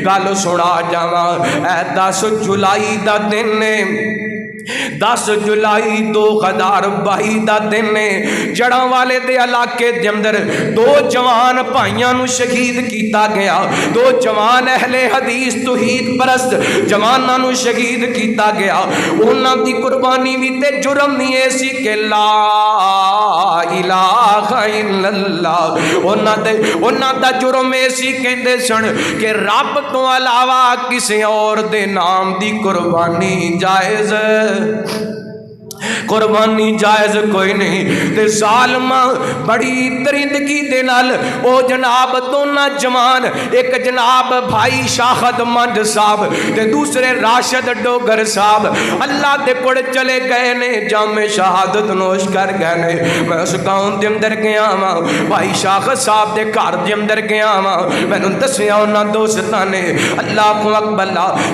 گل سنا جاواں اے 10 جولائی دا دن نے 10 جولائی 2022 دا دن نے جڑاں والے دے علاقے دے اندر 2 جوان بھائیاں نو شہید کیتا گیا 2 جوان اہل حدیث توحید پرست جواناں نو شہید کیتا گیا انہاں دی قربانی وی تے جرم نہیں اے سی کہ لا الہ الا اللہ انہاں دا جرم اے سی کہندے سن کہ رب تو علاوہ کسی اور دے نام دی قربانی جائز قربانی جائز کوئی نہیں تے ظالمہ بڑی درندگی دے نال او جناب دونوں جوان ایک جناب بھائی شاہد منڈ صاحب تے دوسرے راشد ڈوگر صاحب اللہ دے کوڑ چلے گئے نے جام شہادت نوش کر گئے نے میں اس گاؤں دے اندر گیا ہاں بھائی شاہد صاحب دے گھر دے اندر گیا ہاں میں نے دسیا انہاں دوستاں نے اللہ اکبر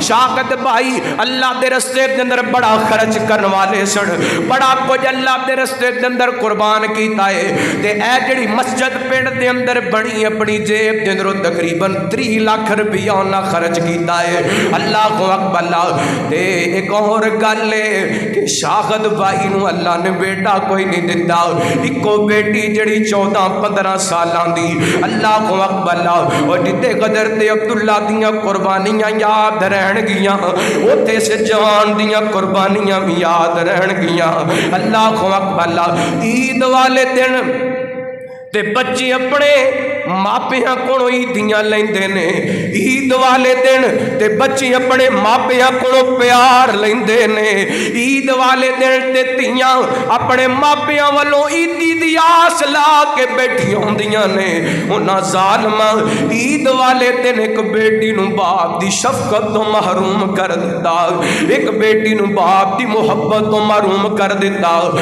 شاہد بھائی اللہ دے رستے دے اندر بڑا خرچ کرن والے سن بڑا کچھ اللہ دے رستے دے اندر قربان کیتا ہے تے اے جڑی مسجد پنڈ دے اندر بنی اپنی جیب دے اندروں تقریباً 3 لاکھ روپیہ انہاں خرچ کیتا ہے اللہ اکبر تے ایک اور گل ہے کہ شاہد بھائی نو اللہ نے بیٹا کوئی نہیں دتا اکو بیٹی جڑی 14-15 سالاں دی اللہ اکبر اور جتے قدر تے عبداللہ دیاں قربانیاں یاد رہن گیاں اوتھے سے جوان دیاں قربانیاں بھی یاد رہن گیاں اللہ اکبر عید والے دن تے بچے اپنے ماپیاں کولوں عیدیاں لیندے نے عید والے دن تے بچے اپنے ماپیاں کولوں پیار لیندے نے عید والے دن تے تیاں اپنے ماپیاں والوں عیدی دی آس لا کے بیٹھی ہوندیاں نے انہاں ظالماں عید والے دن ایک بیٹی نو باپ دی شفقت تو محروم کر دتا ایک بیٹی نو باپ دی محبت تو محروم کر دتا